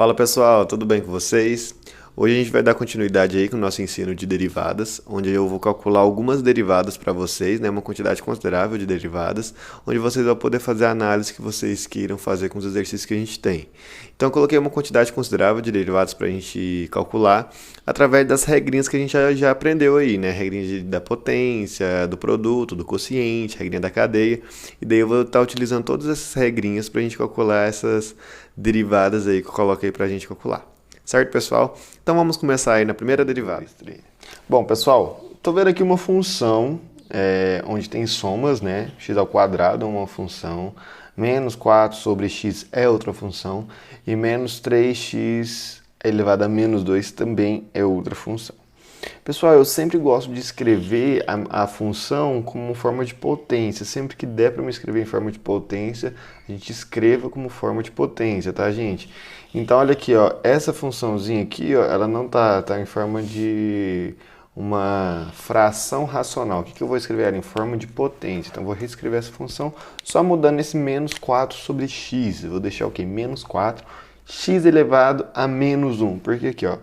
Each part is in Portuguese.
Fala pessoal, tudo bem com vocês? Hoje a gente vai dar continuidade aí com o nosso ensino de derivadas, onde eu vou calcular algumas derivadas para vocês, né, uma quantidade considerável de derivadas, onde vocês vão poder fazer a análise que vocês queiram fazer com os exercícios que a gente tem. Então eu coloquei uma quantidade considerável de derivadas para a gente calcular, através das regrinhas que a gente já aprendeu aí, né, regrinha da potência, do produto, do quociente, regrinha da cadeia, e daí eu vou estar utilizando todas essas regrinhas para a gente calcular essas derivadas aí que eu coloquei para a gente calcular. Certo, pessoal? Então vamos começar aí na primeira derivada. Bom, pessoal, estou vendo aqui uma função onde tem somas, né? X ao quadrado é uma função, menos 4 sobre x é outra função, e menos 3x elevado a menos 2 também é outra função. Pessoal, eu sempre gosto de escrever a função como forma de potência. Sempre que der para me escrever em forma de potência, a gente escreva como forma de potência, tá, gente? Então, olha aqui, ó, essa funçãozinha aqui, ó, ela não tá em forma de uma fração racional. O que eu vou escrever ela em forma de potência? Então, eu vou reescrever essa função só mudando esse menos 4 sobre x. Eu vou deixar o quê? Menos 4, x elevado a menos 1. Porque aqui, ó,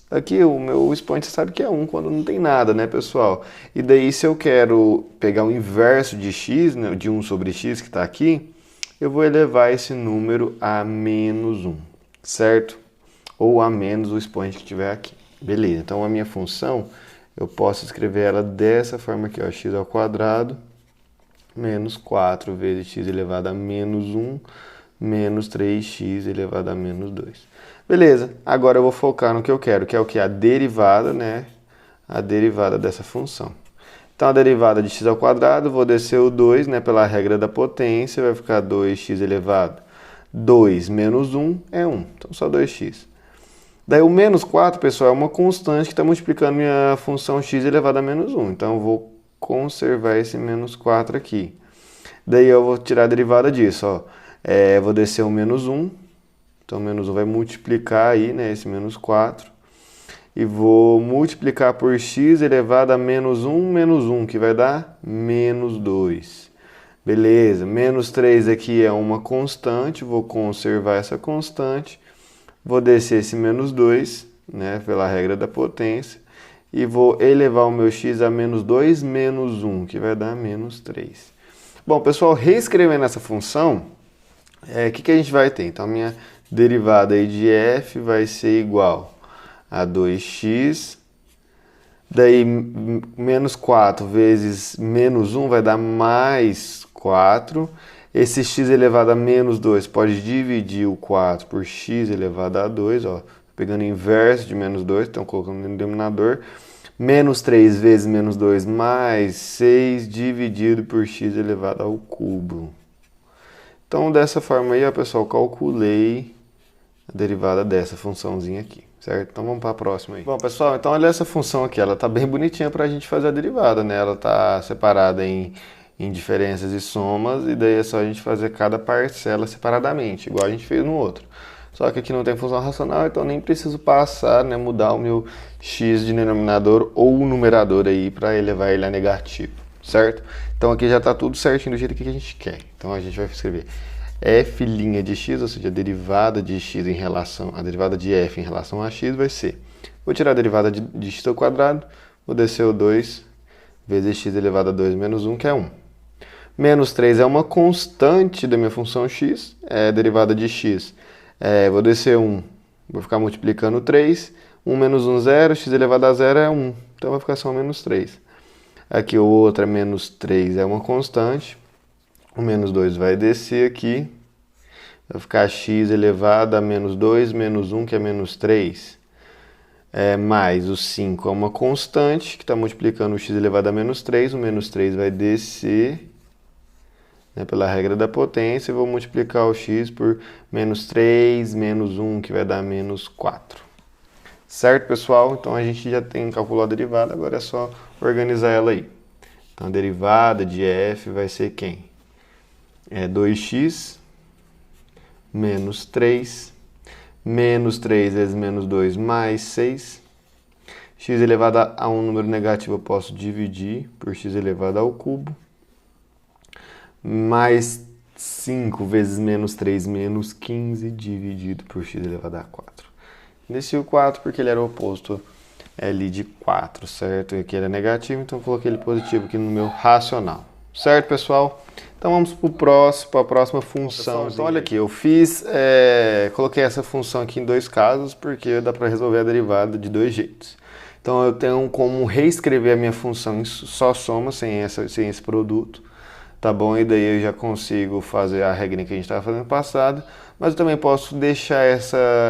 aqui o meu expoente sabe que é 1 quando não tem nada, né, pessoal? E daí, se eu quero pegar o inverso de x, né, de 1 sobre x que está aqui, eu vou elevar esse número a menos 1, certo? Ou a menos o expoente que tiver aqui. Beleza, então a minha função, eu posso escrever ela dessa forma aqui, ó, x ao quadrado menos 4 vezes x elevado a menos 1 menos 3x elevado a menos 2. Beleza, agora eu vou focar no que eu quero, que é o que? A derivada, né? A derivada dessa função. Então, a derivada de x ao quadrado, vou descer o 2, né, pela regra da potência, vai ficar 2x elevado. 2 menos 1 é 1, então só 2x. Daí o menos 4, pessoal, é uma constante que está multiplicando minha função x elevado a menos 1. Então, eu vou conservar esse menos 4 aqui. Daí eu vou tirar a derivada disso, ó. Vou descer o menos 1, então o menos 1 vai multiplicar aí, né, esse menos 4. E vou multiplicar por x elevado a menos 1, que vai dar menos 2. Beleza, menos 3 aqui é uma constante, vou conservar essa constante. Vou descer esse menos 2, né, pela regra da potência. E vou elevar o meu x a menos 2 menos 1, que vai dar menos 3. Bom, pessoal, reescrevendo essa função, o que a gente vai ter? Então, a minha derivada aí de f vai ser igual a 2x, daí menos 4 vezes menos 1 vai dar mais 4. Esse x elevado a menos 2 pode dividir o 4 por x elevado a 2, ó, pegando o inverso de menos 2, então colocando no denominador. Menos 3 vezes menos 2 mais 6 dividido por x elevado ao cubo. Então, dessa forma aí, ó, pessoal, calculei a derivada dessa funçãozinha aqui, certo? Então vamos para a próxima aí. Bom, pessoal, então olha essa função aqui, ela tá bem bonitinha para a gente fazer a derivada, né? Ela tá separada em diferenças e somas, e daí é só a gente fazer cada parcela separadamente, igual a gente fez no outro. Só que aqui não tem função racional, então nem preciso passar, né, mudar o meu x de denominador ou numerador aí para elevar ele a negativo, certo? Então aqui já está tudo certinho do jeito que a gente quer. Então a gente vai escrever f' de x, ou seja, a derivada de x em relação, a derivada de f em relação a x vai ser, vou tirar a derivada de x ao quadrado, vou descer o 2 vezes x elevado a 2 menos 1, que é 1. Menos 3 é uma constante da minha função x, é a derivada de x. Vou descer 1, vou ficar multiplicando 3, 1 menos 1, 0, x elevado a 0 é 1, então vai ficar só menos 3. Aqui o outro é menos 3, é uma constante. O menos 2 vai descer aqui. Vai ficar x elevado a menos 2 menos 1, que é menos 3. Mais o 5 é uma constante, que está multiplicando o x elevado a menos 3. O menos 3 vai descer, né, pela regra da potência. E vou multiplicar o x por menos 3 menos 1, que vai dar menos 4. Certo, pessoal? Então a gente já tem calculado a derivada, agora é só organizar ela aí. Então a derivada de f vai ser quem? 2x menos 3, menos 3 vezes menos 2 mais 6. X elevado a um número negativo eu posso dividir por x elevado ao cubo. Mais 5 vezes menos 3 menos 15 dividido por x elevado a 4. Desci o 4 porque ele era o oposto ali de 4, certo? E aqui era negativo, então eu coloquei ele positivo aqui no meu racional. Certo, pessoal? Então vamos para a próxima função. Então olha aqui, eu coloquei essa função aqui em dois casos, porque dá para resolver a derivada de dois jeitos. Então eu tenho como reescrever a minha função em só soma, sem esse produto, tá bom? E daí eu já consigo fazer a regrinha que a gente estava fazendo no passado, mas eu também posso deixar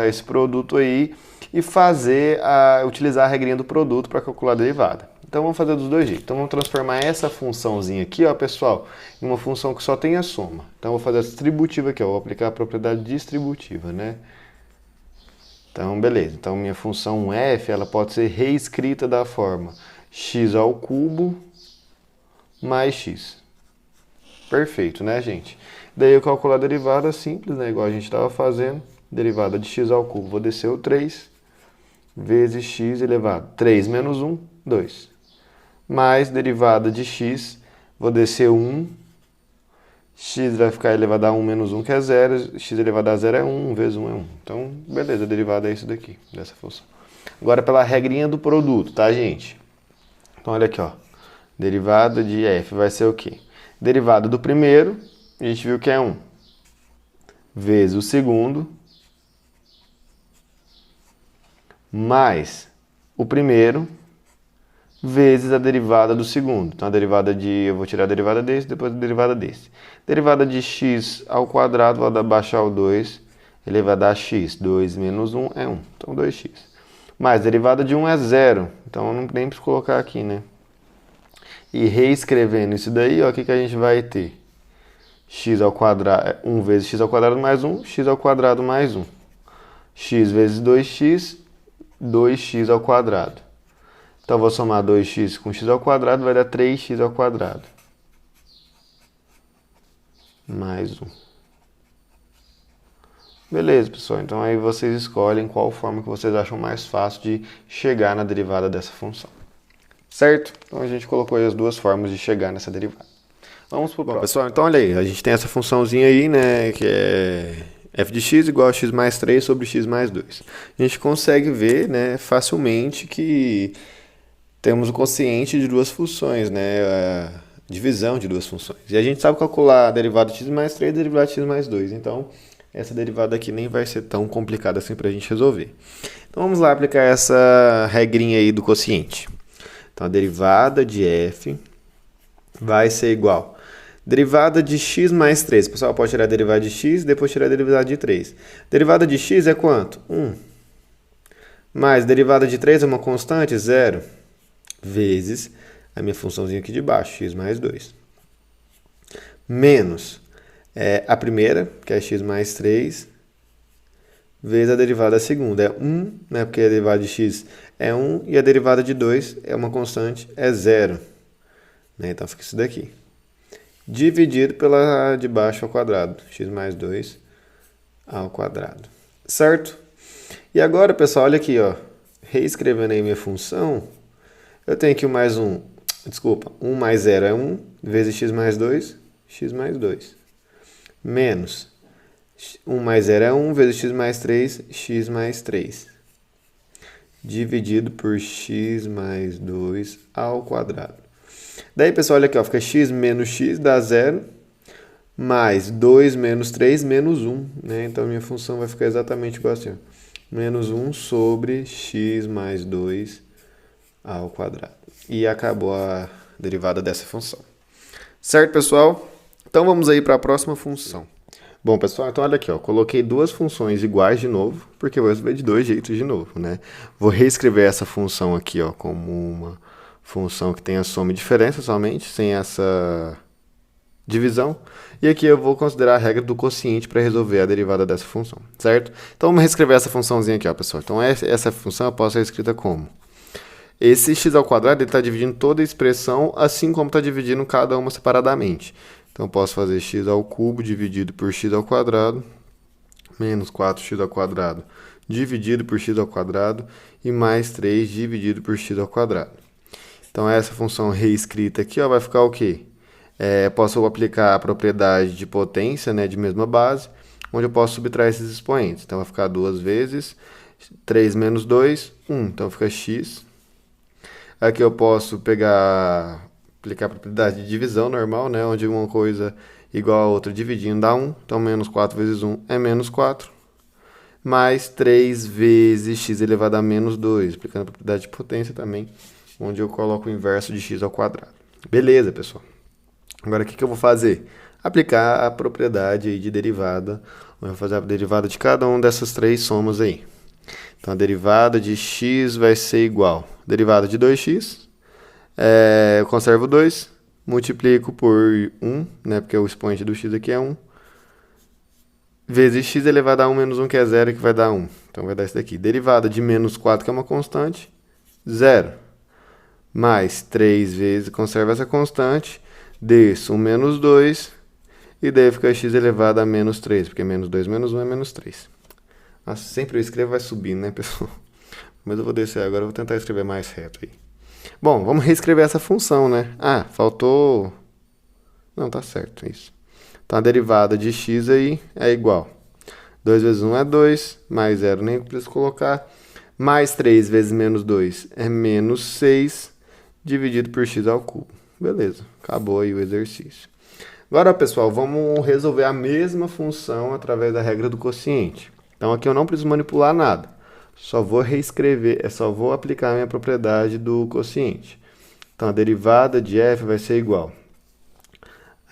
esse produto aí e utilizar a regrinha do produto para calcular a derivada. Então vamos fazer dos dois jeitos. Então vamos transformar essa funçãozinha aqui, ó, pessoal, em uma função que só tem a soma. Então eu vou fazer a distributiva aqui, ó, vou aplicar a propriedade distributiva, né? Então beleza. Então minha função f, ela pode ser reescrita da forma x ao cubo mais x. Perfeito, né, gente? Daí eu calculo a derivada simples, né, igual a gente estava fazendo. Derivada de x ao cubo, vou descer o 3 vezes x elevado a 3 menos 1, 2. Mais derivada de x, vou descer 1, x vai ficar elevado a 1 menos 1, que é 0, x elevado a 0 é 1, vezes 1 é 1. Então, beleza, a derivada é isso daqui, dessa função. Agora, pela regrinha do produto, tá, gente? Então, olha aqui, ó. Derivada de f vai ser o quê? Derivada do primeiro, a gente viu que é 1, vezes o segundo, mais o primeiro, vezes a derivada do segundo. Então, eu vou tirar a derivada desse, depois a derivada desse. Derivada de x ao quadrado, vou baixar o 2, ele vai dar x. 2 menos 1 é 1, então 2x. Mais, derivada de 1 é 0, então eu não nem preciso colocar aqui, né? E reescrevendo isso daí, ó, o que a gente vai ter? X ao quadrado, 1 vezes x ao quadrado mais 1, x ao quadrado mais 1. X vezes 2x, 2x ao quadrado. Então, eu vou somar 2x com x ao quadrado, vai dar 3x ao quadrado. Mais 1. Beleza, pessoal. Então, aí vocês escolhem qual forma que vocês acham mais fácil de chegar na derivada dessa função. Certo? Então, a gente colocou aí as duas formas de chegar nessa derivada. Vamos pro próximo. Pessoal, então olha aí. A gente tem essa funçãozinha aí, né, que é f de x igual a x mais 3 sobre x mais 2. A gente consegue ver, né, facilmente que temos o quociente de duas funções, né? A divisão de duas funções. E a gente sabe calcular a derivada de x mais 3 e a derivada de x mais 2. Então, essa derivada aqui nem vai ser tão complicada assim para a gente resolver. Então, vamos lá aplicar essa regrinha aí do quociente. Então, a derivada de f vai ser igual a derivada de x mais 3. Pessoal, pode tirar a derivada de x e depois tirar a derivada de 3. Derivada de x é quanto? 1. Mais derivada de 3 é uma constante? 0. Vezes a minha funçãozinha aqui de baixo, x mais 2. Menos a primeira, que é x mais 3, vezes a derivada da segunda. É 1, né, porque a derivada de x é 1 e a derivada de 2 é uma constante, é 0. Né, então fica isso daqui. Dividido pela de baixo ao quadrado, x mais 2 ao quadrado. Certo? E agora, pessoal, olha aqui, ó, reescrevendo aí minha função, eu tenho aqui o mais 1, desculpa, 1 mais 0 é 1, vezes x mais 2, x mais 2. Menos 1 mais 0 é 1, vezes x mais 3, x mais 3. Dividido por x mais 2 ao quadrado. Daí, pessoal, olha aqui, ó, fica x menos x dá 0, mais 2 menos 3 menos 1. Né? Então, minha função vai ficar exatamente igual assim, ó, menos 1 sobre x mais 2 ao quadrado. E acabou a derivada dessa função. Certo, pessoal? Então vamos aí para a próxima função. Bom, pessoal, então olha aqui, ó, coloquei duas funções iguais de novo, porque eu vou resolver de dois jeitos de novo, né? Vou reescrever essa função aqui, ó, como uma função que tem a soma e diferença somente, sem essa divisão. E aqui eu vou considerar a regra do quociente para resolver a derivada dessa função, certo? Então vamos reescrever essa funçãozinha aqui, ó, pessoal. Então essa função eu posso ser escrita como? Esse x ao quadrado está dividindo toda a expressão, assim como está dividindo cada uma separadamente. Então, eu posso fazer x ao cubo dividido por x ao quadrado, menos 4x ao quadrado dividido por x ao quadrado, e mais 3 dividido por x ao quadrado. Então, essa função reescrita aqui ó, vai ficar o quê? Posso aplicar a propriedade de potência, né, de mesma base, onde eu posso subtrair esses expoentes. Então vai ficar 2 vezes 3 menos 2, 1. Então fica x. Aqui eu posso aplicar a propriedade de divisão normal, né, onde uma coisa igual a outra dividindo dá 1. Então menos 4 vezes 1 é menos 4. Mais 3 vezes x elevado a menos 2, aplicando a propriedade de potência também, onde eu coloco o inverso de x ao quadrado. Beleza, pessoal. Agora, o que eu vou fazer? Aplicar a propriedade aí de derivada. Eu vou fazer a derivada de cada uma dessas três somas aí. Então, a derivada de x vai ser igual. Derivada de 2x, eu conservo 2, multiplico por 1, né, porque o expoente do x aqui é 1, vezes x elevado a 1 menos 1, que é 0, que vai dar 1. Então, vai dar isso daqui. Derivada de menos 4, que é uma constante, 0. Mais 3 vezes, conserva essa constante, desço 1 menos 2, e daí fica x elevado a menos 3, porque menos 2 menos 1 é menos 3. Nossa, sempre eu escrevo vai subindo, né, pessoal? Mas eu vou descer agora, eu vou tentar escrever mais reto aí. Bom, vamos reescrever essa função, né? Ah, faltou... Não, tá certo, isso. Então, a derivada de x aí é igual. 2 vezes 1 é 2, mais 0 nem preciso colocar. Mais 3 vezes menos 2 é menos 6, dividido por x ao cubo. Beleza, acabou aí o exercício. Agora, pessoal, vamos resolver a mesma função através da regra do quociente. Então, aqui eu não preciso manipular nada. Só vou reescrever, só vou aplicar a minha propriedade do quociente. Então, a derivada de f vai ser igual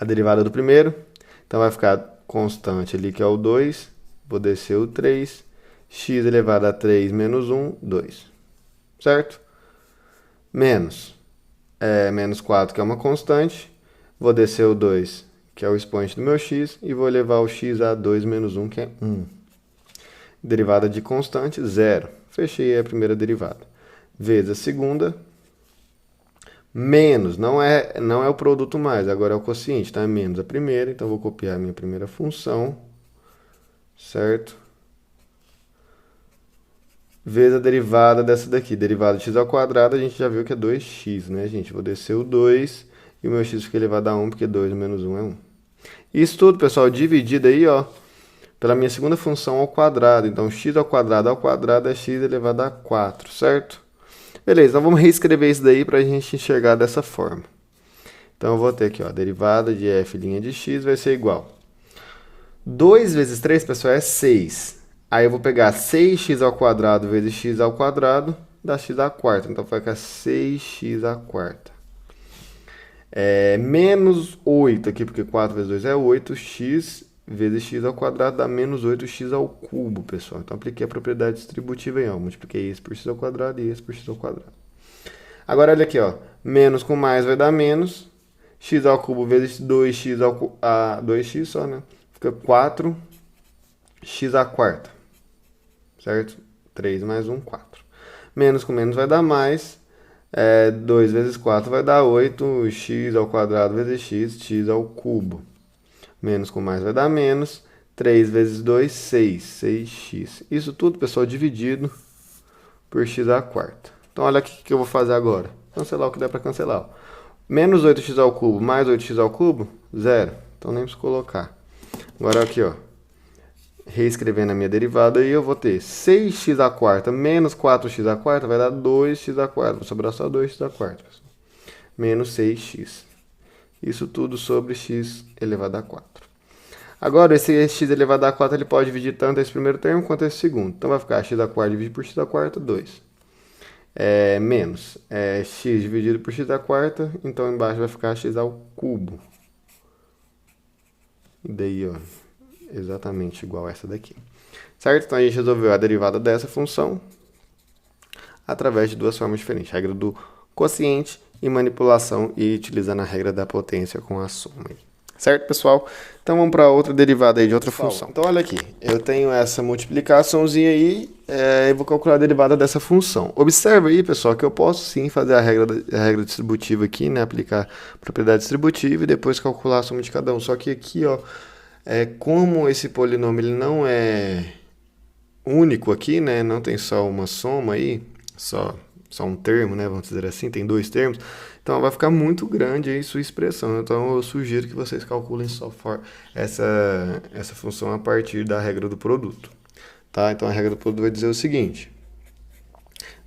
a derivada do primeiro. Então, vai ficar constante ali, que é o 2. Vou descer o 3. X elevado a 3 menos 1, 2. Certo? Menos menos 4, que é uma constante. Vou descer o 2, que é o expoente do meu x. E vou elevar o x a 2 menos 1, que é 1. Derivada de constante, 0. Fechei a primeira derivada. Vezes a segunda. Menos, não é o produto mais, agora é o quociente, tá? É menos a primeira, então vou copiar a minha primeira função, certo? Vezes a derivada dessa daqui, derivada de x ao quadrado, a gente já viu que é 2x, né, gente? Vou descer o 2 e o meu x fica elevado a 1, porque 2 menos 1 é 1. Isso tudo, pessoal, dividido aí, ó, pela minha segunda função ao quadrado. Então, x ao quadrado é x elevado a 4, certo? Beleza, então vamos reescrever isso daí para a gente enxergar dessa forma. Então, eu vou ter aqui, ó, a derivada de f' de x vai ser igual. 2 vezes 3, pessoal, é 6. Aí eu vou pegar 6x ao quadrado vezes x ao quadrado, dá x à quarta. Então, vai ficar 6x à quarta. Menos 8 aqui, porque 4 vezes 2 é 8, x vezes x ao quadrado dá menos 8x ao cubo, pessoal. Então, apliquei a propriedade distributiva aí, ó. Multipliquei isso por x ao quadrado e isso por x ao quadrado. Agora, olha aqui, ó. Menos com mais vai dar menos. X ao cubo vezes 2x a 2x só, né? Fica 4x à quarta. Certo? 3 mais 1, 4. Menos com menos vai dar mais. 2 vezes 4 vai dar 8. X ao quadrado vezes x ao cubo. Menos com mais vai dar menos. 3 vezes 2, 6. 6x. Isso tudo, pessoal, dividido por x à quarta. Então, olha o que eu vou fazer agora. Cancelar o que der para cancelar. Menos 8x ao cubo mais 8x ao cubo, 0. Então, nem preciso colocar. Agora, aqui, ó. Reescrevendo a minha derivada, aí eu vou ter 6x à quarta menos 4x à quarta vai dar 2x à quarta. Vou sobrar só 2x à quarta, pessoal. Menos 6x. Isso tudo sobre x elevado a 4. Agora, esse x elevado a 4 ele pode dividir tanto esse primeiro termo quanto esse segundo. Então, vai ficar x à quarta dividido por x à quarta, 2. Menos x dividido por x à quarta. Então, embaixo vai ficar x ao cubo. E daí, ó, exatamente igual a essa daqui. Certo? Então, a gente resolveu a derivada dessa função através de duas formas diferentes. Regra do quociente e manipulação e utilizando a regra da potência com a soma. Certo, pessoal? Então, vamos para outra derivada aí de outra função. Então, olha aqui. Eu tenho essa multiplicaçãozinha aí e vou calcular a derivada dessa função. Observe aí, pessoal, que eu posso sim fazer a regra distributiva aqui, né? Aplicar a propriedade distributiva e depois calcular a soma de cada um. Só que aqui, ó, como esse polinômio ele não é único aqui, né? Não tem só uma soma aí, só só um termo, né? Vamos dizer assim, tem dois termos. Então vai ficar muito grande aí sua expressão. Então eu sugiro que vocês calculem só essa função a partir da regra do produto. Tá? Então a regra do produto vai dizer o seguinte: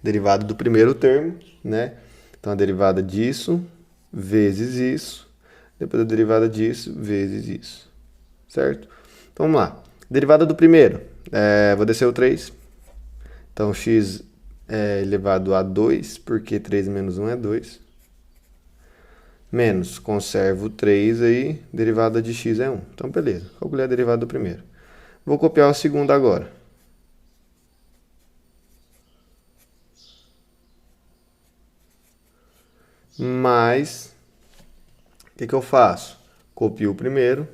derivada do primeiro termo, né? Então a derivada disso vezes isso, depois a derivada disso vezes isso, certo? Então vamos lá. Derivada do primeiro, vou descer o 3. Então x é elevado a 2, porque 3 menos 1 é 2. Menos, conservo o 3 aí, derivada de x é 1. Então beleza, calculei a derivada do primeiro. Vou copiar o segundo agora. Mas, o que eu faço? Copio o primeiro.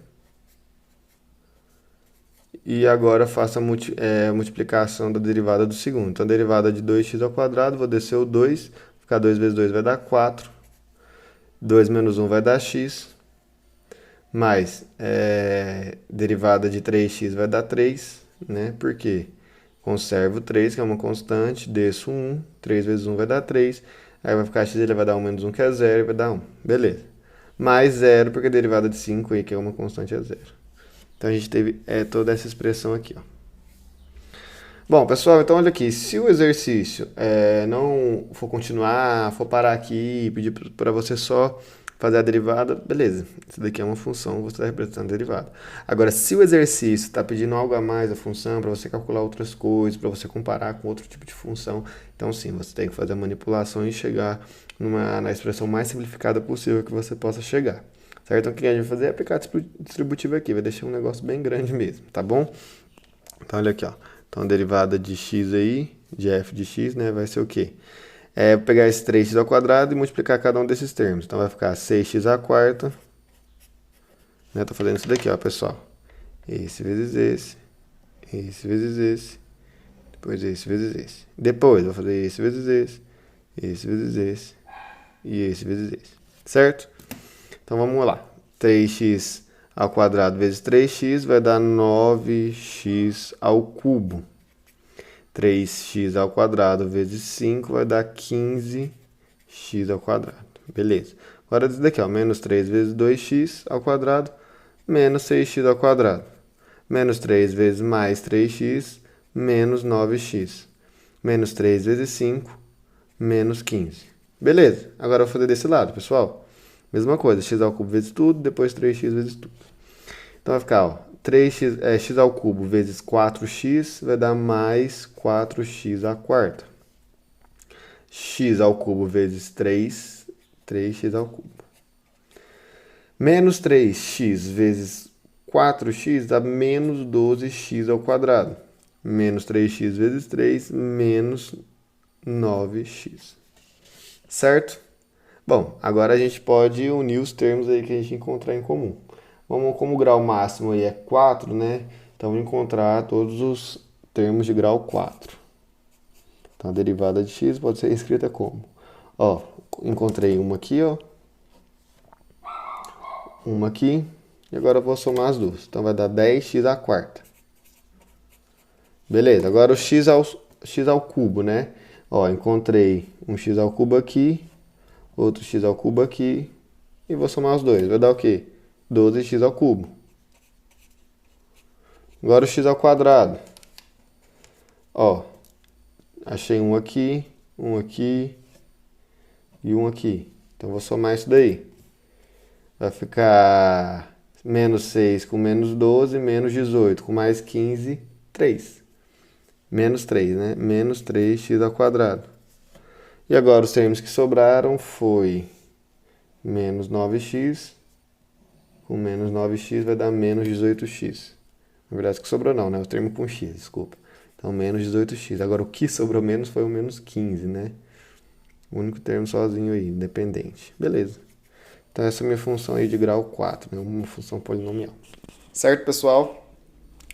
E agora faço a multiplicação da derivada do segundo. Então, a derivada de 2x ao quadrado, vou descer o 2. Ficar 2 vezes 2 vai dar 4. 2 menos 1 vai dar x. Mais, derivada de 3x vai dar 3, né? Por quê? Conservo 3, que é uma constante, desço 1. 3 vezes 1 vai dar 3. Aí vai ficar x elevado a 1 menos 1, que é 0, e vai dar 1. Beleza. Mais 0, porque a derivada de 5 aí, que é uma constante, é 0. Então a gente teve toda essa expressão aqui, ó. Bom, pessoal, então olha aqui, se o exercício não for continuar, for parar aqui e pedir para você só fazer a derivada, beleza, isso daqui é uma função, você está representando a derivada. Agora, se o exercício está pedindo algo a mais da função, para você calcular outras coisas, para você comparar com outro tipo de função, então sim, você tem que fazer a manipulação e chegar na expressão mais simplificada possível que você possa chegar. Certo? Então, o que a gente vai fazer é aplicar distributivo aqui. Vai deixar um negócio bem grande mesmo, tá bom? Então, olha aqui, ó. Então, a derivada de x aí, de f de x, né, vai ser o quê? Vou pegar esse 3x ao quadrado e multiplicar cada um desses termos. Então, vai ficar 6x à quarta. Né, tô fazendo isso daqui, ó, pessoal. Esse vezes esse vezes esse, depois esse vezes esse. Depois, vou fazer esse vezes esse vezes esse e esse vezes esse. Certo? Então vamos lá. 3x ao quadrado vezes 3x vai dar 9x ao cubo. 3x ao quadrado vezes 5 vai dar 15x ao quadrado. Beleza. Agora isso daqui, ó, menos 3 vezes 2x ao quadrado, menos 6x ao quadrado. Menos 3 vezes mais 3x, menos 9x. Menos 3 vezes 5, menos 15. Beleza. Agora eu vou fazer desse lado, pessoal. Mesma coisa, x ao cubo vezes tudo, depois 3x vezes tudo. Então vai ficar, ó, x ao cubo vezes 4x vai dar mais 4x à quarta. X ao cubo vezes 3x ao cubo. Menos 3x vezes 4x dá menos 12x ao quadrado. Menos 3x vezes 3, menos 9x. Certo? Bom, agora a gente pode unir os termos aí que a gente encontrar em comum. Como o grau máximo aí é 4, né? Então, vamos encontrar todos os termos de grau 4. Então, a derivada de x pode ser escrita como? Ó, encontrei uma aqui, ó. Uma aqui. E agora eu vou somar as duas. Então, vai dar 10x à quarta. Beleza, agora o x ao cubo, né? Ó, encontrei um x ao cubo aqui. Outro x ao cubo aqui, e vou somar os dois. Vai dar o quê? 12x ao cubo. Agora o x ao quadrado. Ó, achei um aqui e um aqui. Então, vou somar isso daí. Vai ficar menos 6 com menos 12, menos 18 com mais 15, 3. Menos 3, né? Menos 3x ao quadrado. E agora os termos que sobraram foi menos 9x, com menos 9x vai dar menos 18x. Na verdade, o que sobrou não, né? O termo com x, desculpa. Então, menos 18x. Agora, o que sobrou menos foi o menos 15, né? O único termo sozinho aí, independente. Beleza. Então, essa é a minha função aí de grau 4, né? Uma função polinomial. Certo, pessoal?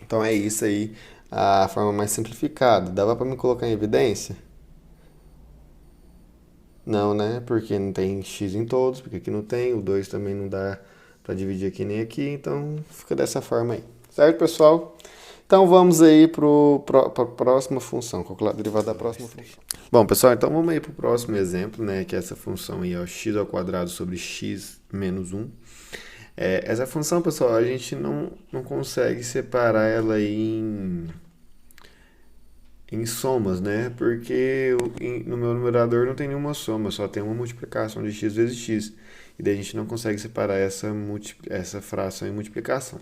Então, é isso aí, a forma mais simplificada. Dava para me colocar em evidência? Não, né? Porque não tem x em todos, porque aqui não tem, o 2 também não dá para dividir aqui nem aqui, então fica dessa forma aí. Certo, pessoal? Então vamos aí para a próxima função, calcular a derivada da próxima função. Bom, pessoal, então vamos aí para o próximo exemplo, né, que é essa função aí, ó, x ao quadrado sobre x menos 1. Essa função, pessoal, a gente não consegue separar ela aí em somas, né? Porque no meu numerador não tem nenhuma soma, só tem uma multiplicação de x vezes x. E daí a gente não consegue separar essa fração em multiplicação.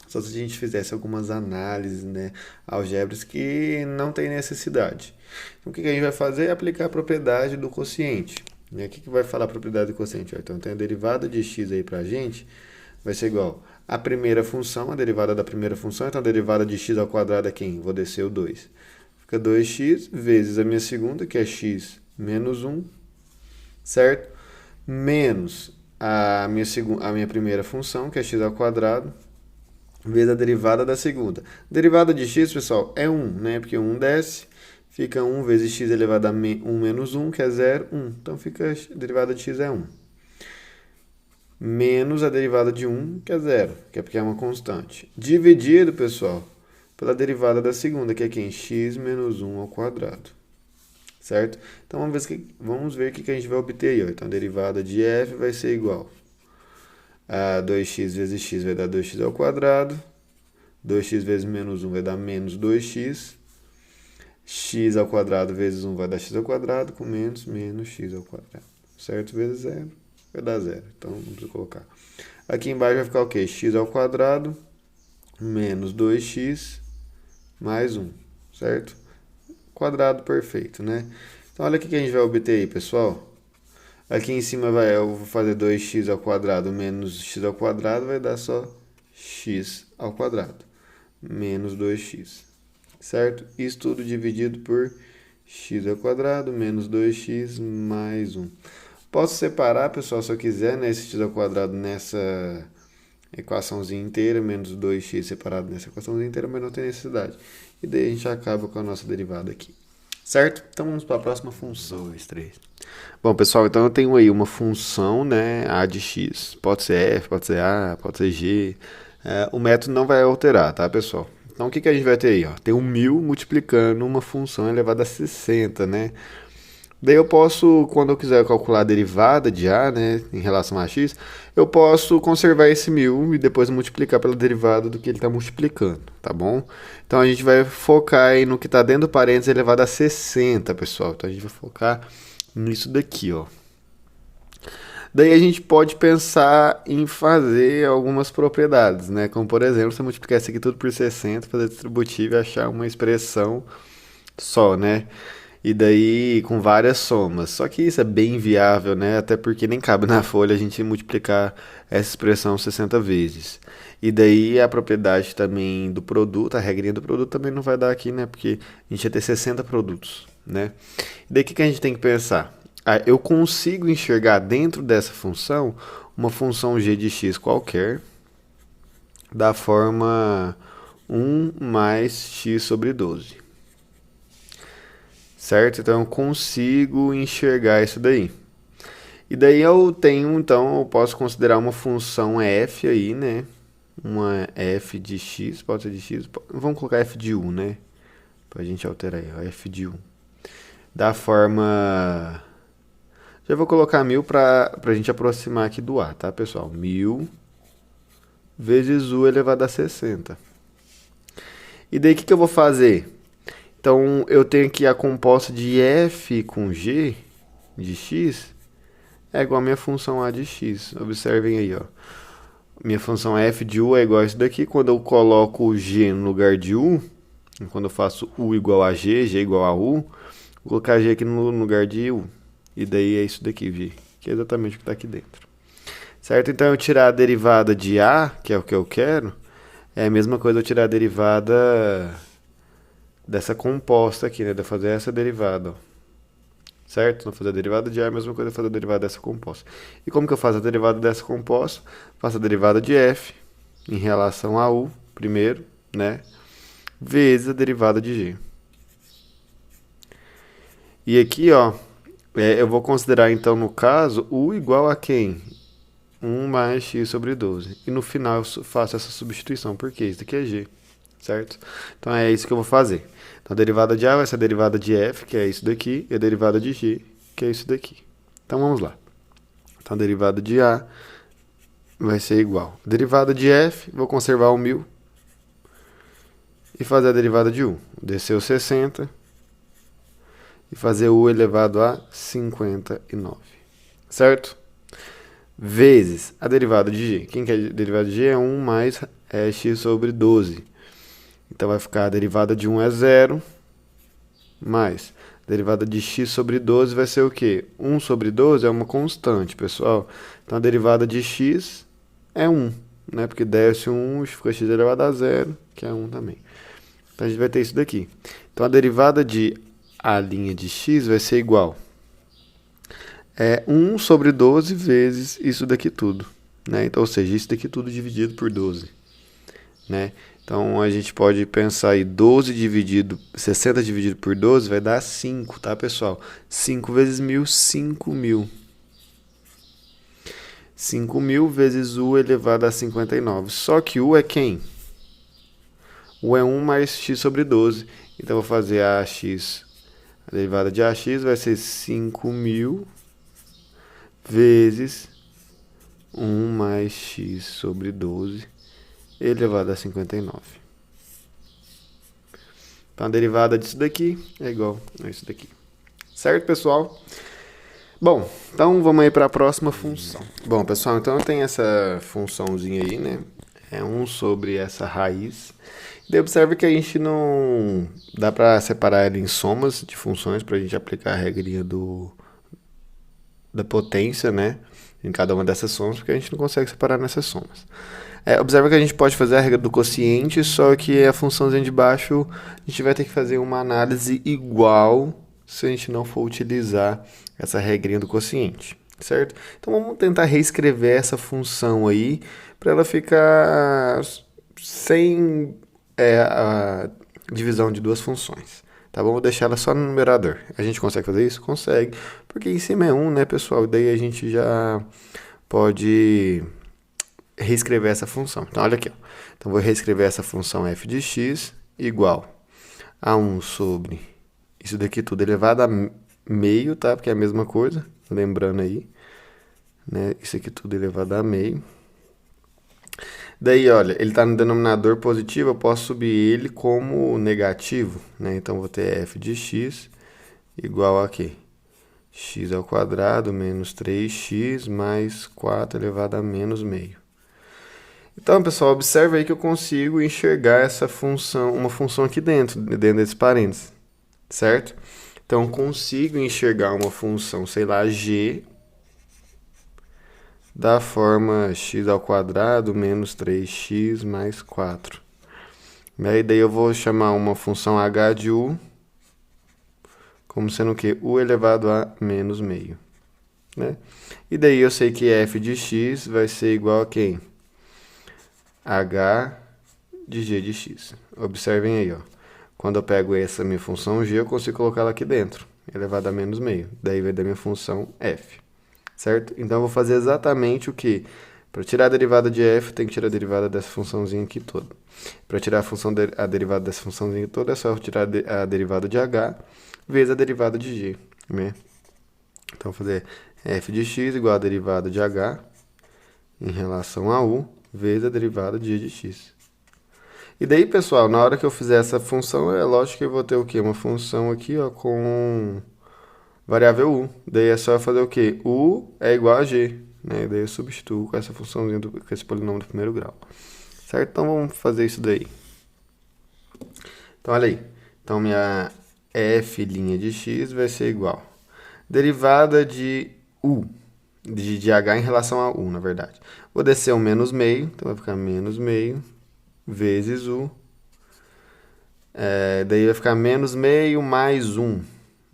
Só se a gente fizesse algumas análises, né, algébras que não tem necessidade. Então, o que a gente vai fazer é aplicar a propriedade do quociente. Né? O que vai falar a propriedade do quociente? Então, tem a derivada de x aí para a gente, vai ser igual a primeira função, a derivada da primeira função. Então, a derivada de x ao quadrado é quem? Vou descer o 2. Fica 2x vezes a minha segunda, que é x menos 1, certo? Menos a minha primeira função, que é x ao quadrado, vezes a derivada da segunda. Derivada de x, pessoal, é 1, né? Porque 1 desce, fica 1 vezes x elevado a 1 menos 1, que é 0, 1. Então, a derivada de x é 1. Menos a derivada de 1, que é 0, que é porque é uma constante. Dividido, pessoal, pela derivada da segunda, que é quem? X menos 1 ao quadrado. Certo? Então, vamos ver o que a gente vai obter aí. Ó. Então, a derivada de f vai ser igual a 2x vezes x vai dar 2x ao quadrado. 2x vezes menos 1 vai dar menos 2x. X ao quadrado vezes 1 vai dar x ao quadrado, com menos x ao quadrado. Certo? Vezes 0 vai dar 0. Então, vamos colocar. Aqui embaixo vai ficar o quê? X ao quadrado menos 2x mais 1. Certo? Quadrado perfeito, né? Então, olha o que a gente vai obter aí, pessoal. Aqui em cima eu vou fazer 2x ao quadrado menos x ao quadrado, vai dar só x ao quadrado, menos 2x, certo? Isso tudo dividido por x ao quadrado menos 2x mais 1. Posso separar, pessoal, se eu quiser, né, esse x ao quadrado nessa equaçãozinha inteira, menos 2x separado nessa equaçãozinha inteira, mas não tem necessidade. E daí a gente acaba com a nossa derivada aqui. Certo? Então vamos para a próxima função. 2, 3. Bom, pessoal, então eu tenho aí uma função, né, a de x. Pode ser f, pode ser a, pode ser g. O método não vai alterar, tá, pessoal? Então o que a gente vai ter aí? Ó? Tem um 1000 multiplicando uma função elevada a 60, né? Daí eu posso, quando eu quiser calcular a derivada de a, né, em relação a x, eu posso conservar esse 1000 e depois multiplicar pela derivada do que ele está multiplicando, tá bom? Então a gente vai focar aí no que está dentro do parênteses elevado a 60, pessoal. Então a gente vai focar nisso daqui, ó. Daí a gente pode pensar em fazer algumas propriedades, né? Como, por exemplo, você multiplicar isso aqui tudo por 60, fazer distributivo e achar uma expressão só, né? E daí com várias somas. Só que isso é bem inviável, né? Até porque nem cabe na folha a gente multiplicar essa expressão 60 vezes. E daí a propriedade também do produto, a regrinha do produto também não vai dar aqui, né? Porque a gente ia ter 60 produtos, né? E daí o que a gente tem que pensar? Eu consigo enxergar dentro dessa função uma função g de x qualquer da forma 1 mais x sobre 12. Certo? Então eu consigo enxergar isso daí. E daí então, eu posso considerar uma função f aí, né? Uma f de x, pode ser de x, vamos colocar f de 1, né? Pra gente alterar aí, ó, f de 1. Da forma... Já vou colocar 1000 pra gente aproximar aqui do a, tá, pessoal? 1000 vezes u elevado a 60. E daí o que eu vou fazer? Então, eu tenho aqui a composta de f com g de x é igual a minha função a de x. Observem aí, ó. Minha função f de u é igual a isso daqui. Quando eu coloco o g no lugar de u, quando eu faço u igual a g, g igual a u, vou colocar g aqui no lugar de u. E daí é isso daqui, v, que é exatamente o que está aqui dentro. Certo? Então, eu tirar a derivada de a, que é o que eu quero, é a mesma coisa eu tirar a derivada dessa composta aqui, né? De fazer essa derivada, ó. Certo? Não fazer a derivada de a é a mesma coisa que fazer a derivada dessa composta. E como que eu faço a derivada dessa composta? Faço a derivada de f em relação a u, primeiro, né? Vezes a derivada de g. E aqui, ó, eu vou considerar, então, no caso, u igual a quem? 1 mais x sobre 12. E no final eu faço essa substituição, porque isso aqui é g. certo? Então é isso que eu vou fazer. Então a derivada de A vai ser a derivada de F, que é isso daqui, e a derivada de G, que é isso daqui. Então vamos lá. Então a derivada de A vai ser igual. A derivada de F, vou conservar o 1000 e fazer a derivada de U. Descer o 60 e fazer U elevado a 59, certo? Vezes a derivada de G. Quem quer a derivada de G é 1 mais x sobre 12. Então vai ficar a derivada de 1 é 0, mais a derivada de x sobre 12 vai ser o quê? 1 sobre 12 é uma constante, pessoal. Então a derivada de x é 1, né? Porque desce 1, fica x elevado a 0, que é 1 também. Então a gente vai ter isso daqui. Então a derivada de a' de x vai ser igual. 1 sobre 12 vezes isso daqui tudo, né? Então, ou seja, isso daqui tudo dividido por 12, né? Então, a gente pode pensar aí, 60 dividido por 12 vai dar 5, tá, pessoal? 5 vezes 1000, 5.000. 5.000 vezes U elevado a 59. Só que U é quem? U é 1 mais x sobre 12. Então, eu vou fazer a derivada de AX vai ser 5.000 vezes 1 mais x sobre 12 elevado a 59. Então, a derivada disso daqui é igual a isso daqui. Certo, pessoal? Bom, então vamos aí para a próxima função. Bom, pessoal, então eu tenho essa funçãozinha aí, né? É 1 sobre essa raiz. Daí observe que a gente não dá para separar ela em somas de funções para a gente aplicar a regrinha da potência, né? Em cada uma dessas somas, porque a gente não consegue separar nessas somas. Observa que a gente pode fazer a regra do quociente, só que a funçãozinha de baixo a gente vai ter que fazer uma análise igual se a gente não for utilizar essa regrinha do quociente, certo? Então vamos tentar reescrever essa função aí para ela ficar sem a divisão de duas funções. Tá bom? Vou deixar ela só no numerador. A gente consegue fazer isso? Consegue. Porque em cima é 1, né, pessoal? Daí a gente já pode reescrever essa função. Então, olha aqui. Ó. Então, vou reescrever essa função f de x igual a 1 sobre isso daqui tudo elevado a meio, tá? Porque é a mesma coisa. Lembrando aí. Né? Isso aqui tudo elevado a meio. Daí, olha, ele está no denominador positivo, eu posso subir ele como negativo, né? Então, vou ter f de x igual a quê? X ao quadrado menos 3x mais 4 elevado a menos meio. Então, pessoal, observe aí que eu consigo enxergar essa função, uma função aqui dentro desses parênteses, certo? Então, eu consigo enxergar uma função, sei lá, g da forma x ao quadrado menos 3x mais 4. E daí eu vou chamar uma função h de u como sendo o quê? U elevado a menos meio. Né? E daí eu sei que f de x vai ser igual a quem? H de g de x. Observem aí, ó. Quando eu pego essa minha função g, eu consigo colocar ela aqui dentro, elevado a menos meio. Daí vai dar minha função f. Certo? Então, eu vou fazer exatamente o que? Para tirar a derivada de f, tem que tirar a derivada dessa funçãozinha aqui toda. Para tirar a derivada dessa funçãozinha toda, é só eu tirar a derivada de h vezes a derivada de g. Né? Então, vou fazer f de x igual a derivada de h em relação a u vezes a derivada de g de x. E daí, pessoal, na hora que eu fizer essa função, é lógico que eu vou ter o quê? Uma função aqui ó, com variável u. Daí é só fazer o quê? U é igual a g. Né? Daí eu substituo com essa funçãozinha, com esse polinômio do primeiro grau. Certo? Então vamos fazer isso daí. Então olha aí. Então minha f' de x vai ser igual. Derivada de u. De h em relação a u, na verdade. Vou descer o menos meio. Então vai ficar menos meio vezes u. Daí vai ficar menos meio mais 1.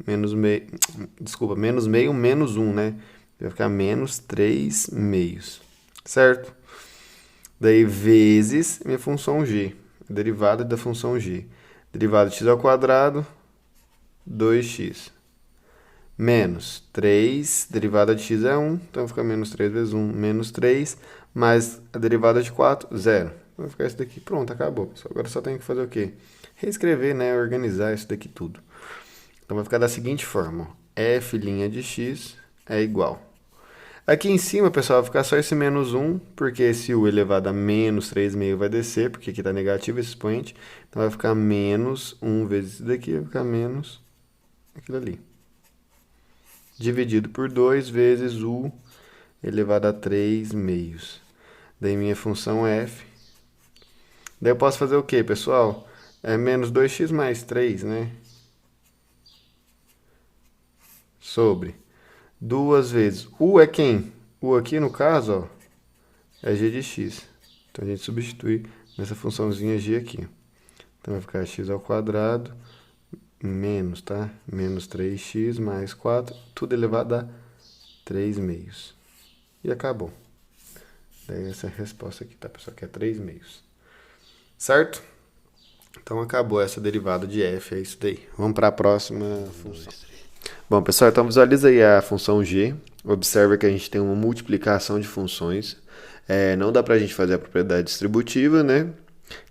Menos meio menos 1, né? Vai ficar menos 3 meios, certo? Daí, vezes minha função g, a derivada da função g. Derivada de x ao quadrado, 2x. Menos 3, derivada de x é 1, então fica menos 3 vezes 1, menos 3, mais a derivada de 4, 0. vai ficar isso daqui. Pronto, acabou, pessoal. Agora só tenho que fazer o quê? Reescrever, né? Organizar isso daqui tudo. Então vai ficar da seguinte forma, ó. F' de x é igual. Aqui em cima, pessoal, vai ficar só esse menos 1, porque esse u elevado a menos 3,5 vai descer, porque aqui está negativo esse expoente. Então vai ficar menos 1 vezes isso daqui, vai ficar menos aquilo ali. Dividido por 2 vezes u elevado a 3 meios. Daí minha função é f. Daí eu posso fazer o quê, pessoal? É menos 2x mais 3, né? Sobre 2 vezes. U é quem? U aqui, no caso, ó, é g de x. Então a gente substitui nessa funçãozinha g aqui. Então vai ficar x ao quadrado menos, tá? Menos 3x mais 4, tudo elevado a 3 meios. E acabou. Daí essa é a resposta aqui, tá, pessoal? Que é 3 meios. Certo? Então acabou essa derivada de f, é isso daí. Vamos para a próxima função. Bom, pessoal, então visualiza aí a função g. Observa que a gente tem uma multiplicação de funções. Não dá para a gente fazer a propriedade distributiva, né?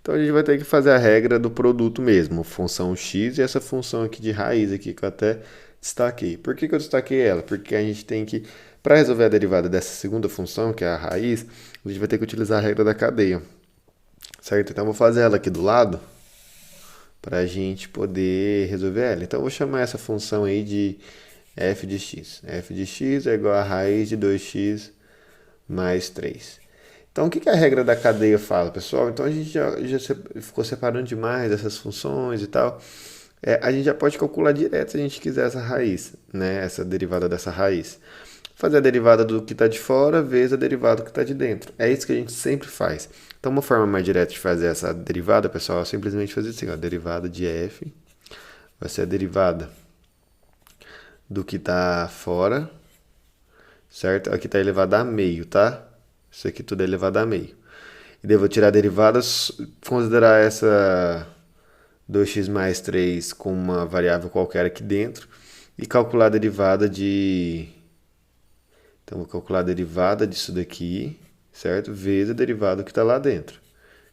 Então a gente vai ter que fazer a regra do produto mesmo, função x e essa função aqui de raiz aqui que eu até destaquei. Por que eu destaquei ela? Porque a gente tem que, para resolver a derivada dessa segunda função, que é a raiz, a gente vai ter que utilizar a regra da cadeia. Certo? Então eu vou fazer ela aqui do lado para a gente poder resolver ela. Então eu vou chamar essa função aí de f de x. f de x é igual a raiz de 2x mais 3. Então, o que a regra da cadeia fala, pessoal? Então, a gente já ficou separando demais essas funções e tal. A gente já pode calcular direto se a gente quiser essa raiz, né? Essa derivada dessa raiz. Fazer a derivada do que está de fora vezes a derivada do que está de dentro. É isso que a gente sempre faz. Então, uma forma mais direta de fazer essa derivada, pessoal, é simplesmente fazer assim, ó, derivada de f vai ser a derivada do que está fora, certo? Aqui está elevado a meio, tá? Isso aqui tudo é elevado a meio. E daí eu vou tirar a derivada, considerar essa 2x mais 3 com uma variável qualquer aqui dentro e calcular a derivada de... Então, vou calcular a derivada disso daqui, certo? Vezes a derivada que está lá dentro.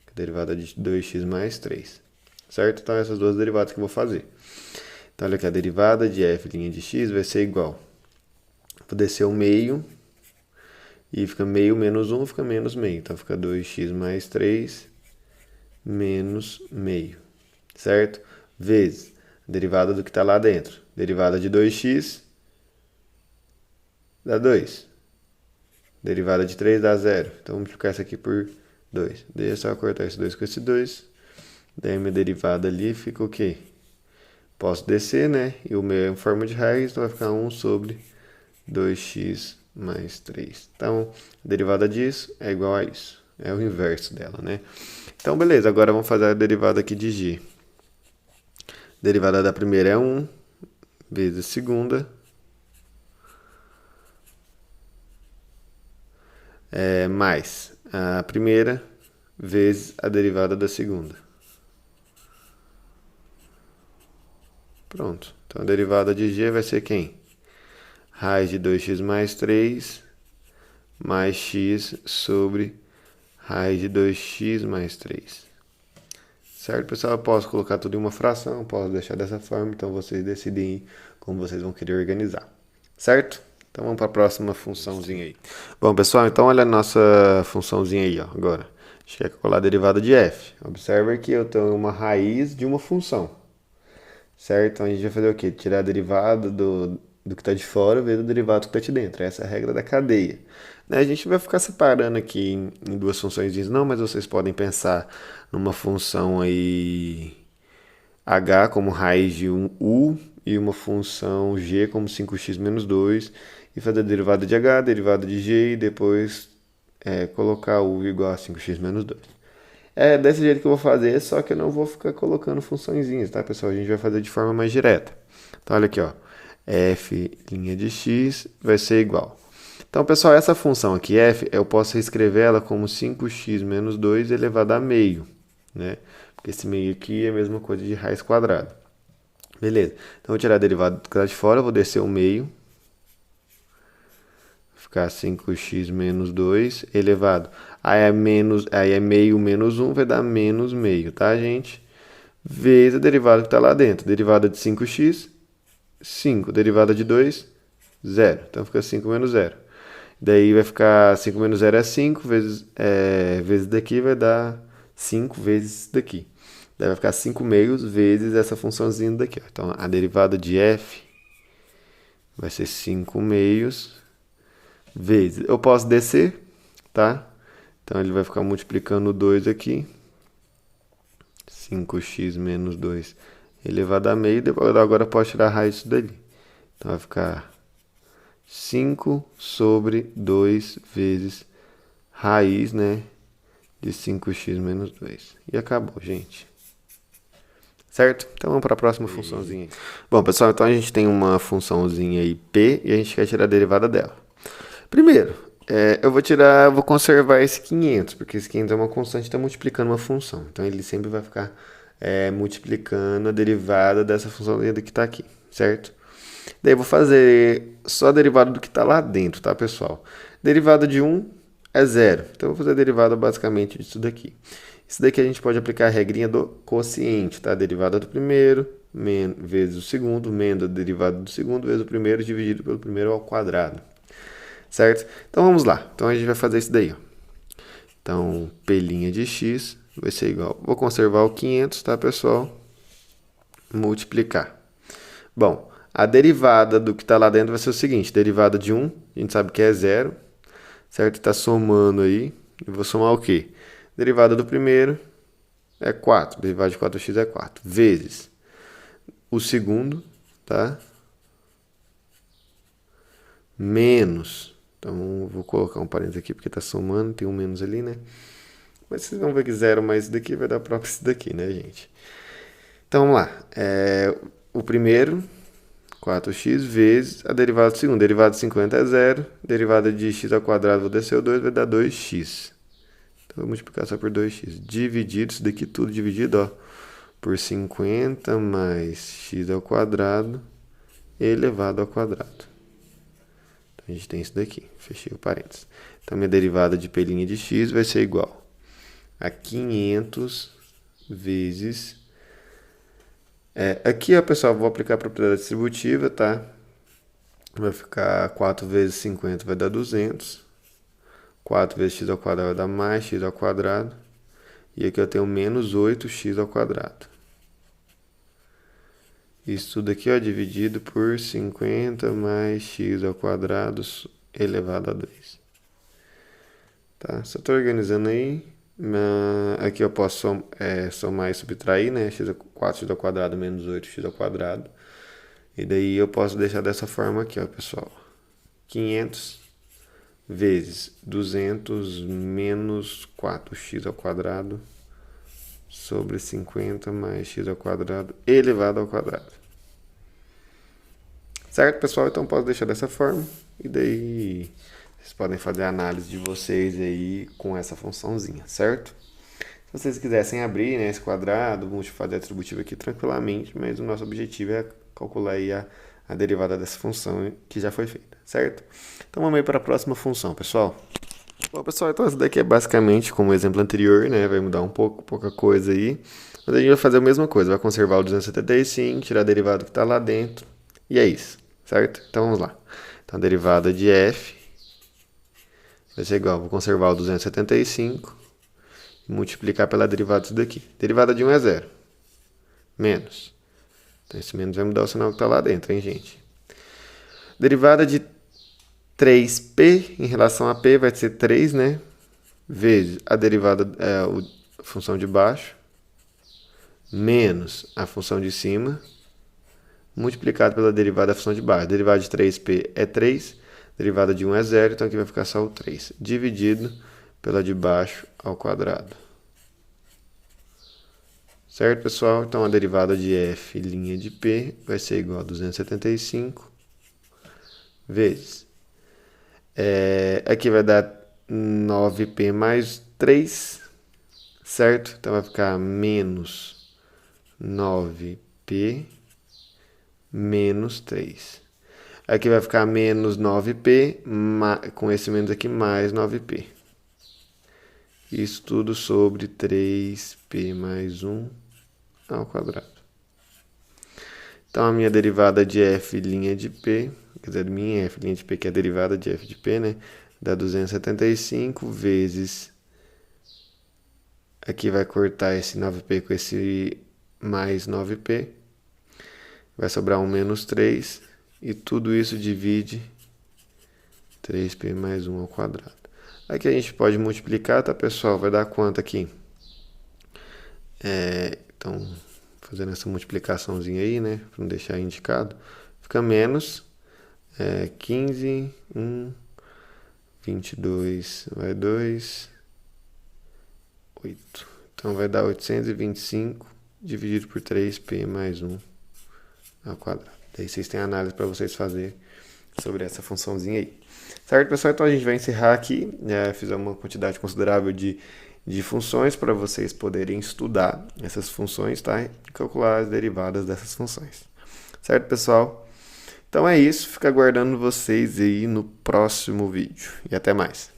A derivada de 2x mais 3, certo? Então, essas duas derivadas que eu vou fazer. Então, olha aqui, a derivada de f' de x vai ser igual. Vou descer o meio. E fica meio menos 1, fica menos meio. Então, fica 2x mais 3 menos meio. Certo? Vezes a derivada do que está lá dentro. Derivada de 2x dá 2. Derivada de 3 dá 0. Então, vou multiplicar isso aqui por 2. Deixa eu só cortar esse 2 com esse 2. Daí, minha derivada ali fica o quê? Posso descer, né? E o meu é em forma de raiz, então vai ficar 1 sobre 2x mais 3. Então, a derivada disso é igual a isso. É o inverso dela, né? Então, beleza. Agora vamos fazer a derivada aqui de g. A derivada da primeira é 1 vezes a segunda. Mais a primeira vezes a derivada da segunda. Pronto. Então, a derivada de g vai ser quem? Raiz de 2x mais 3 mais x sobre raiz de 2x mais 3. Certo, pessoal? Eu posso colocar tudo em uma fração, posso deixar dessa forma, então vocês decidem como vocês vão querer organizar. Certo? Então vamos para a próxima funçãozinha aí. Bom, pessoal, então olha a nossa funçãozinha aí, ó, agora. A gente quer calcular a derivada de f. Observa que eu tenho uma raiz de uma função. Certo? Então a gente vai fazer o quê? Tirar a derivada do que está de fora vezes o derivado que está de dentro. Essa é a regra da cadeia. Né? A gente vai ficar separando aqui em duas funções. Não, mas vocês podem pensar numa função aí h como raiz de um u e uma função g como 5x menos 2 e fazer a derivada de h, derivada de g e depois colocar u igual a 5x menos 2. É desse jeito que eu vou fazer, só que eu não vou ficar colocando funçõezinhas, tá, pessoal? A gente vai fazer de forma mais direta. Então, olha aqui, ó. F' de x vai ser igual. Então, pessoal, essa função aqui, f, eu posso reescrever ela como 5x menos 2 elevado a meio, né? Porque esse meio aqui é a mesma coisa de raiz quadrada. Beleza. Então, eu vou tirar a derivada do que está de fora, eu vou descer o meio. Vai ficar 5x menos 2 elevado. Aí é meio menos 1, vai dar menos meio, tá, gente? Vezes a derivada que está lá dentro. Derivada de 5x, 5. Derivada de 2, 0. Então fica 5 menos 0. Daí vai ficar 5 menos 0 é 5, vezes daqui vai dar 5 vezes daqui. Daí vai ficar 5 meios vezes essa funçãozinha daqui. Ó. Então a derivada de f vai ser 5 meios vezes. Eu posso descer, tá? Então ele vai ficar multiplicando 2 aqui. 5x menos 2 elevado a meio. Agora eu posso tirar a raiz disso dali. Então vai ficar 5 sobre 2 vezes raiz, né, de 5x menos 2. E acabou, gente. Certo? Então vamos para a próxima funçãozinha. Bom, pessoal, então a gente tem uma funçãozinha aí p e a gente quer tirar a derivada dela. Primeiro, eu vou conservar esse 500, porque esse 500 é uma constante, está multiplicando uma função. Então ele sempre vai ficar multiplicando a derivada dessa funçãozinha que está aqui, certo? Daí eu vou fazer só a derivada do que está lá dentro, tá, pessoal? Derivada de 1 é 0. Então eu vou fazer a derivada basicamente disso daqui. Isso daqui a gente pode aplicar a regrinha do quociente, tá? A derivada do primeiro vezes o segundo, menos a derivada do segundo vezes o primeiro dividido pelo primeiro ao quadrado. Certo? Então vamos lá. Então a gente vai fazer isso daí, ó. Então, P' de x vai ser igual. Vou conservar o 500, tá, pessoal? Multiplicar. Bom, a derivada do que está lá dentro vai ser o seguinte. Derivada de 1, a gente sabe que é 0. Certo? Está somando aí. Eu vou somar o quê? Derivada do primeiro é 4. Derivada de 4x é 4. Vezes o segundo, tá? Menos. Então, vou colocar um parênteses aqui porque está somando. Tem um menos ali, né? Mas vocês vão ver que 0 mais isso daqui vai dar próprio isso daqui, né, gente? Então, vamos lá. O primeiro, 4x, vezes a derivada do segundo. Derivada de 50 é 0. Derivada de x ao quadrado, vou descer o 2, vai dar 2x. Então, vou multiplicar só por 2x. Dividido, isso daqui tudo dividido, ó, por 50 mais x ao quadrado elevado ao quadrado. Então, a gente tem isso daqui. Fechei o parênteses. Então, minha derivada de P' de x vai ser igual a 500 vezes... aqui, ó, pessoal, vou aplicar a propriedade distributiva, tá? Vai ficar 4 vezes 50 vai dar 200. 4 vezes x ao quadrado vai dar mais x ao quadrado. E aqui eu tenho menos 8x ao quadrado. Isso tudo aqui, ó, dividido por 50 mais x ao quadrado elevado a 2. Tá? Só estou organizando aí. Aqui eu posso somar e subtrair, né? 4x ao quadrado menos 8x ao quadrado. E daí eu posso deixar dessa forma aqui, ó, pessoal. 500 vezes 200 menos 4x ao quadrado sobre 50 mais x ao quadrado elevado ao quadrado. Certo, pessoal? Então posso deixar dessa forma. E daí vocês podem fazer a análise de vocês aí com essa funçãozinha, certo? Se vocês quisessem abrir, né, esse quadrado, vamos fazer a distributiva aqui tranquilamente, mas o nosso objetivo é calcular aí a derivada dessa função que já foi feita, certo? Então vamos aí para a próxima função, pessoal. Bom, pessoal, então essa daqui é basicamente como o exemplo anterior, né? Vai mudar pouca coisa aí. Mas a gente vai fazer a mesma coisa, vai conservar o 275, tirar a derivada que está lá dentro, e é isso, certo? Então vamos lá. Então a derivada de f vai ser igual, vou conservar o 275 e multiplicar pela derivada disso daqui. Derivada de 1 é 0. Menos. Então esse menos vai mudar o sinal que está lá dentro, hein, gente? Derivada de 3p em relação a p vai ser 3, né? Vezes a derivada, a função de baixo, menos a função de cima, multiplicado pela derivada da função de baixo. Derivada de 3p é 3, derivada de 1 é 0, então aqui vai ficar só o 3, dividido pela de baixo ao quadrado. Certo, pessoal? Então a derivada de f' de p vai ser igual a 275 vezes. Aqui vai dar 9p mais 3, certo? Então vai ficar menos 9p menos 3. Aqui vai ficar menos 9p, com esse menos aqui, mais 9p. Isso tudo sobre 3p mais 1 ao quadrado. Então, a minha derivada de f' de p, quer dizer, minha f' de p, que é a derivada de f de p, né? Dá 275 vezes... Aqui vai cortar esse 9p com esse mais 9p. Vai sobrar um menos 3. E tudo isso divide 3p mais 1 ao quadrado. Aqui a gente pode multiplicar, tá, pessoal? Vai dar quanto aqui? Então, fazendo essa multiplicaçãozinha aí, né? Para não deixar indicado. Fica menos 15, 1, 22, vai 2, 8. Então, vai dar 825 dividido por 3p mais 1 ao quadrado. Daí vocês têm análise para vocês fazerem sobre essa funçãozinha aí. Certo, pessoal? Então, a gente vai encerrar aqui. Fiz uma quantidade considerável de funções para vocês poderem estudar essas funções, tá? E calcular as derivadas dessas funções. Certo, pessoal? Então é isso. Fico aguardando vocês aí no próximo vídeo. E até mais.